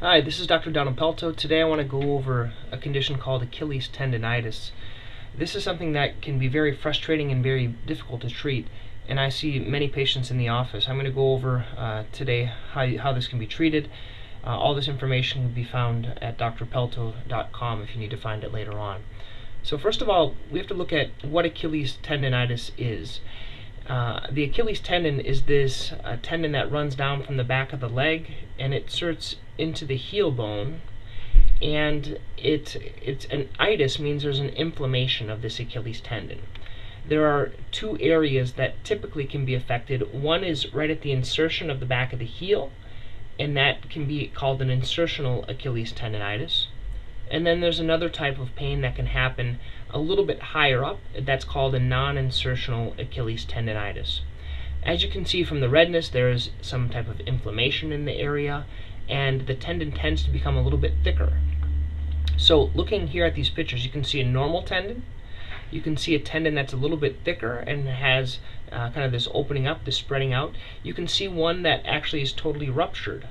Hi, this is Dr. Pelto. Today I want to go over a condition called Achilles tendonitis. This is something that can be very frustrating and very difficult to treat, and I see many patients in the office. I'm going to go over today how this can be treated. All this information can be found at drpelto.com if you need to find it later on. So first of all, we have to look at what Achilles tendonitis is. The Achilles tendon is this tendon that runs down from the back of the leg, and it inserts into the heel bone, and it's an itis means there's an inflammation of this Achilles tendon. There are two areas that typically can be affected. One is right at the insertion of the back of the heel, and that can be called an insertional Achilles tendonitis. And then there's another type of pain that can happen a little bit higher up. That's called a non-insertional Achilles tendonitis. As you can see from the redness, there is some type of inflammation in the area, and the tendon tends to become a little bit thicker. So looking here at these pictures, you can see a normal tendon. You can see a tendon that's a little bit thicker and has kind of this opening up, this spreading out. You can see one that actually is totally ruptured,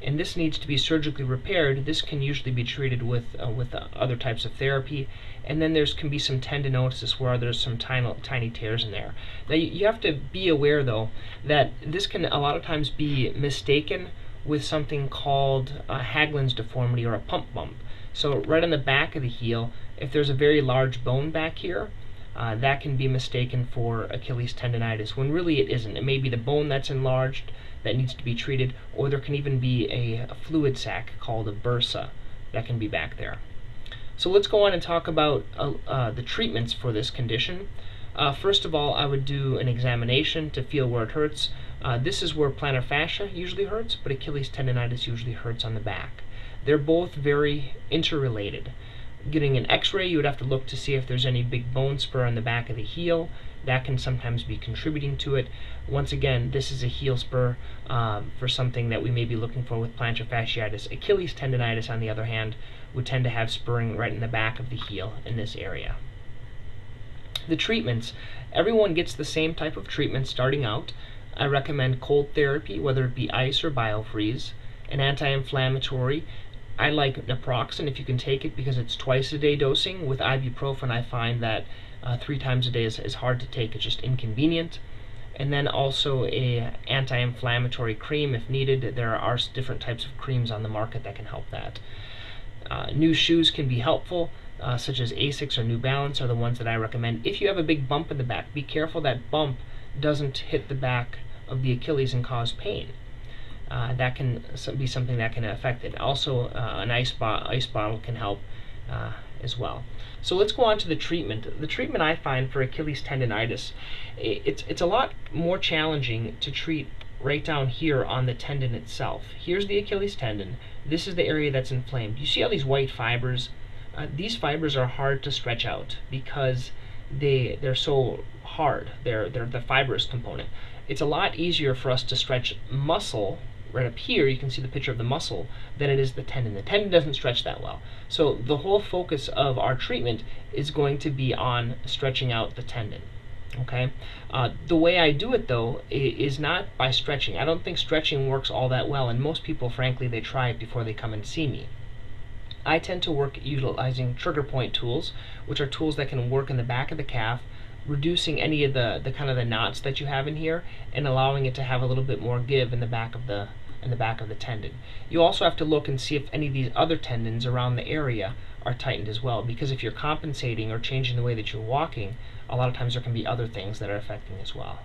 and this needs to be surgically repaired. This can usually be treated with other types of therapy. And then there can be some tendinosis where there's some tiny tears in there. Now you have to be aware though that this can a lot of times be mistaken with something called a Haglund's deformity or a pump bump. So right on the back of the heel, if there's a very large bone back here, that can be mistaken for Achilles tendonitis, when really it isn't. It may be the bone that's enlarged that needs to be treated, or there can even be a fluid sac called a bursa that can be back there. So let's go on and talk about the treatments for this condition. First of all, I would do an examination to feel where it hurts. This is where plantar fascia usually hurts, but Achilles tendonitis usually hurts on the back. They're both very interrelated. Getting an x-ray, you would have to look to see if there's any big bone spur on the back of the heel. That can sometimes be contributing to it. Once again, this is a heel spur for something that we may be looking for with plantar fasciitis. Achilles tendonitis, on the other hand, would tend to have spurring right in the back of the heel in this area. The treatments, everyone gets the same type of treatment starting out. I recommend cold therapy, whether it be ice or biofreeze, an anti-inflammatory. I like naproxen if you can take it, because it's twice a day dosing. With ibuprofen, I find that 3 times a day is hard to take. It's just inconvenient. And then also a anti-inflammatory cream if needed. There are different types of creams on the market that can help that. New shoes can be helpful, such as Asics or New Balance are the ones that I recommend. If you have a big bump in the back, be careful that bump doesn't hit the back of the Achilles and cause pain. That can be something that can affect it. Also, an ice bottle can help as well. So let's go on to the treatment. The treatment I find for Achilles tendonitis, it's a lot more challenging to treat right down here on the tendon itself. Here's the Achilles tendon. This is the area that's inflamed. You see all these white fibers? These fibers are hard to stretch out because they're so hard. They're the fibrous component. It's a lot easier for us to stretch muscle. Right up here, you can see the picture of the muscle, than it is the tendon. The tendon doesn't stretch that well. So the whole focus of our treatment is going to be on stretching out the tendon. Okay. The way I do it though is not by stretching. I don't think stretching works all that well, and most people, frankly, they try it before they come and see me. I tend to work utilizing trigger point tools, which are tools that can work in the back of the calf, reducing any of the kind of the knots that you have in here and allowing it to have a little bit more give in the back of the tendon. You also have to look and see if any of these other tendons around the area are tightened as well, because if you're compensating or changing the way that you're walking, a lot of times there can be other things that are affecting as well.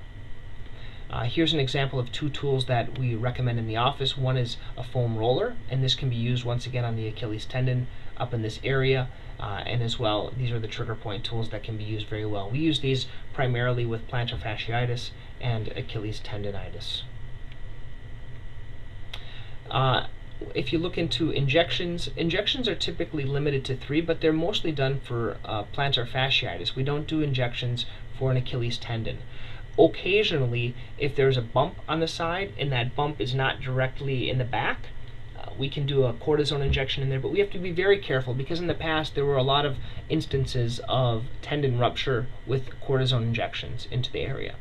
Here's an example of 2 tools that we recommend in the office. One is a foam roller, and this can be used once again on the Achilles tendon up in this area, and as well, these are the trigger point tools that can be used very well. We use these primarily with plantar fasciitis and Achilles tendonitis. If you look into injections are typically limited to 3, but they're mostly done for plantar fasciitis. We don't do injections for an Achilles tendon. Occasionally, if there's a bump on the side and that bump is not directly in the back, we can do a cortisone injection in there, but we have to be very careful, because in the past there were a lot of instances of tendon rupture with cortisone injections into the area.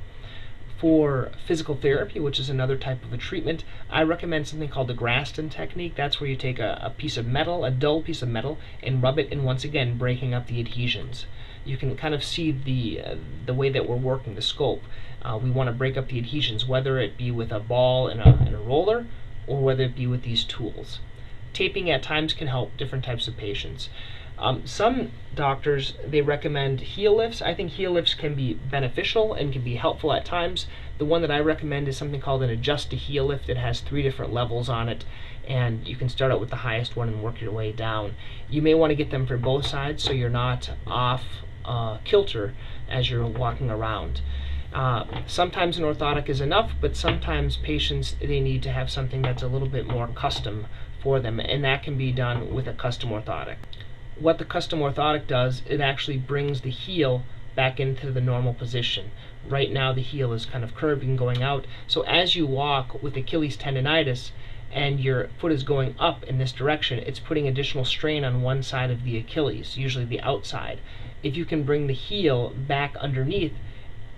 For physical therapy, which is another type of a treatment, I recommend something called the Graston technique. That's where you take a piece of metal, a dull piece of metal, and rub it, and once again breaking up the adhesions. You can kind of see the way that we're working the scope. We want to break up the adhesions, whether it be with a ball and a roller, or whether it be with these tools. Taping at times can help different types of patients. Some doctors, they recommend heel lifts. I think heel lifts can be beneficial and can be helpful at times. The one that I recommend is something called an adjust to heel lift. It has 3 different levels on it, and you can start out with the highest one and work your way down. You may want to get them for both sides so you're not off kilter as you're walking around. Sometimes an orthotic is enough, but sometimes patients, they need to have something that's a little bit more custom for them, and that can be done with a custom orthotic. What the custom orthotic does, it actually brings the heel back into the normal position. Right now the heel is kind of curving, going out, so as you walk with Achilles tendonitis and your foot is going up in this direction, it's putting additional strain on one side of the Achilles, usually the outside. If you can bring the heel back underneath,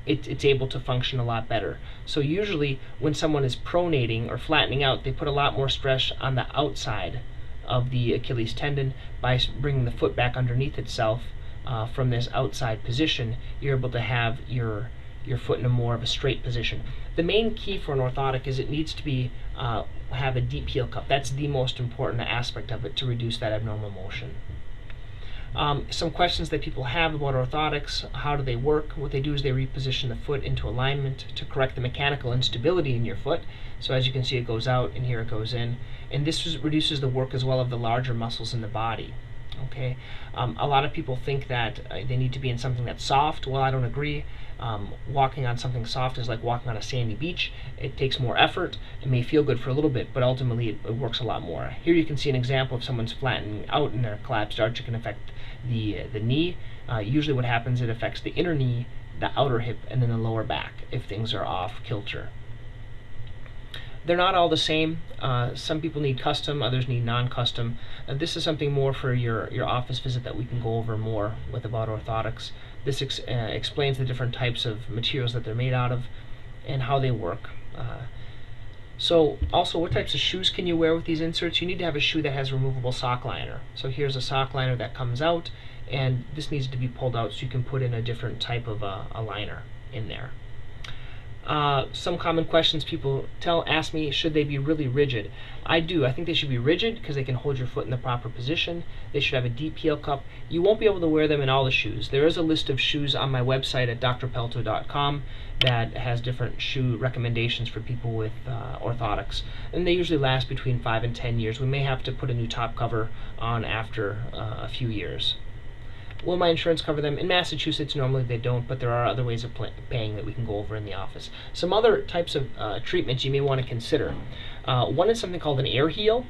it's able to function a lot better. So usually when someone is pronating or flattening out, they put a lot more stress on the outside of the Achilles tendon. By bringing the foot back underneath itself from this outside position, you're able to have your foot in a more of a straight position. The main key for an orthotic is it needs to be have a deep heel cup. That's the most important aspect of it to reduce that abnormal motion. Some questions that people have about orthotics: how do they work? What they do is they reposition the foot into alignment to correct the mechanical instability in your foot. So as you can see, it goes out and here it goes in, and this reduces the work as well of the larger muscles in the body. Okay, a lot of people think that they need to be in something that's soft. Well, I don't agree. Walking on something soft is like walking on a sandy beach. It takes more effort. It may feel good for a little bit, but ultimately it works a lot more. Here you can see an example of someone's flattening out and their collapsed arch. It can affect the knee. Usually what happens, it affects the inner knee, the outer hip, and then the lower back if things are off kilter. They're not all the same. Some people need custom, others need non-custom. This is something more for your office visit that we can go over more with about orthotics. This explains the different types of materials that they're made out of and how they work. So also, what types of shoes can you wear with these inserts? You need to have a shoe that has removable sock liner. So here's a sock liner that comes out, and this needs to be pulled out so you can put in a different type of a liner in there. Some common questions people ask me: should they be really rigid? I do. I think they should be rigid because they can hold your foot in the proper position. They should have a deep heel cup. You won't be able to wear them in all the shoes. There is a list of shoes on my website at drpelto.com that has different shoe recommendations for people with orthotics, and they usually last between 5 and 10 years. We may have to put a new top cover on after a few years. Will my insurance cover them? In Massachusetts, normally they don't, but there are other ways of paying that we can go over in the office. Some other types of treatments you may want to consider. One is something called an air heel.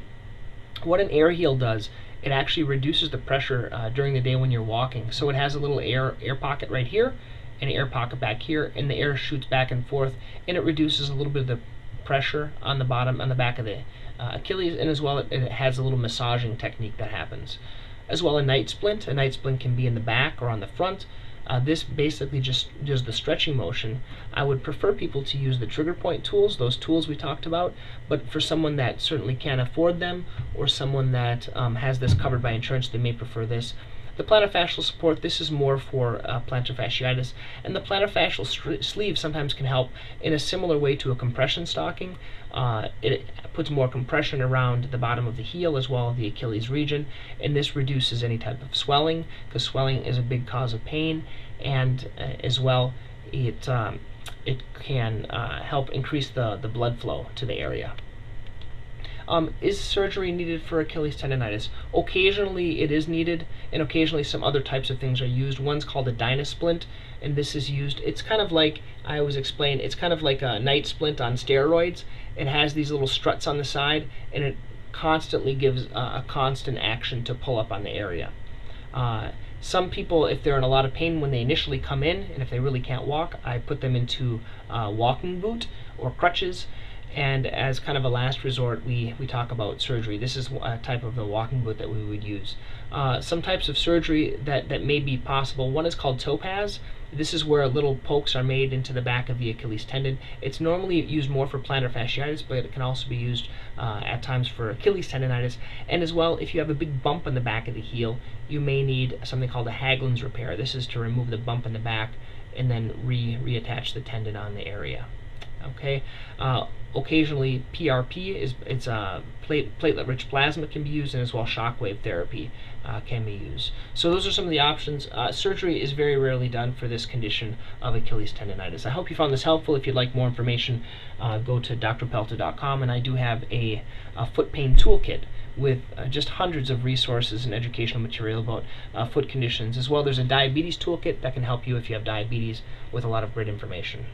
What an air heel does, it actually reduces the pressure during the day when you're walking. So it has a little air pocket right here, and an air pocket back here, and the air shoots back and forth, and it reduces a little bit of the pressure on the bottom, on the back of the Achilles, and as well it has a little massaging technique that happens. As well, a night splint. A night splint can be in the back or on the front. This basically just does the stretching motion. I would prefer people to use the trigger point tools, those tools we talked about, but for someone that certainly can't afford them, or someone that has this covered by insurance, they may prefer this. The plantar fascial support, this is more for plantar fasciitis, and the plantar fascial sleeve sometimes can help in a similar way to a compression stocking. It puts more compression around the bottom of the heel as well as the Achilles region, and this reduces any type of swelling, because swelling is a big cause of pain, and as well it can help increase the blood flow to the area. Is surgery needed for Achilles tendonitis? Occasionally it is needed, and occasionally some other types of things are used. One's called a Dynasplint, and this is used, it's kind of like, I always explain, it's kind of like a night splint on steroids. It has these little struts on the side, and it constantly gives a constant action to pull up on the area. Some people, if they're in a lot of pain when they initially come in, and if they really can't walk, I put them into a walking boot or crutches. And as kind of a last resort, we talk about surgery. This is a type of the walking boot that we would use. Some types of surgery that may be possible. One is called Topaz. This is where little pokes are made into the back of the Achilles tendon. It's normally used more for plantar fasciitis, but it can also be used at times for Achilles tendonitis. And as well, if you have a big bump on the back of the heel, you may need something called a Haglund's repair. This is to remove the bump in the back and then reattach the tendon on the area. Okay. Occasionally, PRP it's platelet-rich plasma can be used, and as well shockwave therapy can be used. So those are some of the options. Surgery is very rarely done for this condition of Achilles tendonitis. I hope you found this helpful. If you'd like more information, go to drpelto.com, and I do have a foot pain toolkit with just hundreds of resources and educational material about foot conditions. As well, there's a diabetes toolkit that can help you if you have diabetes with a lot of great information.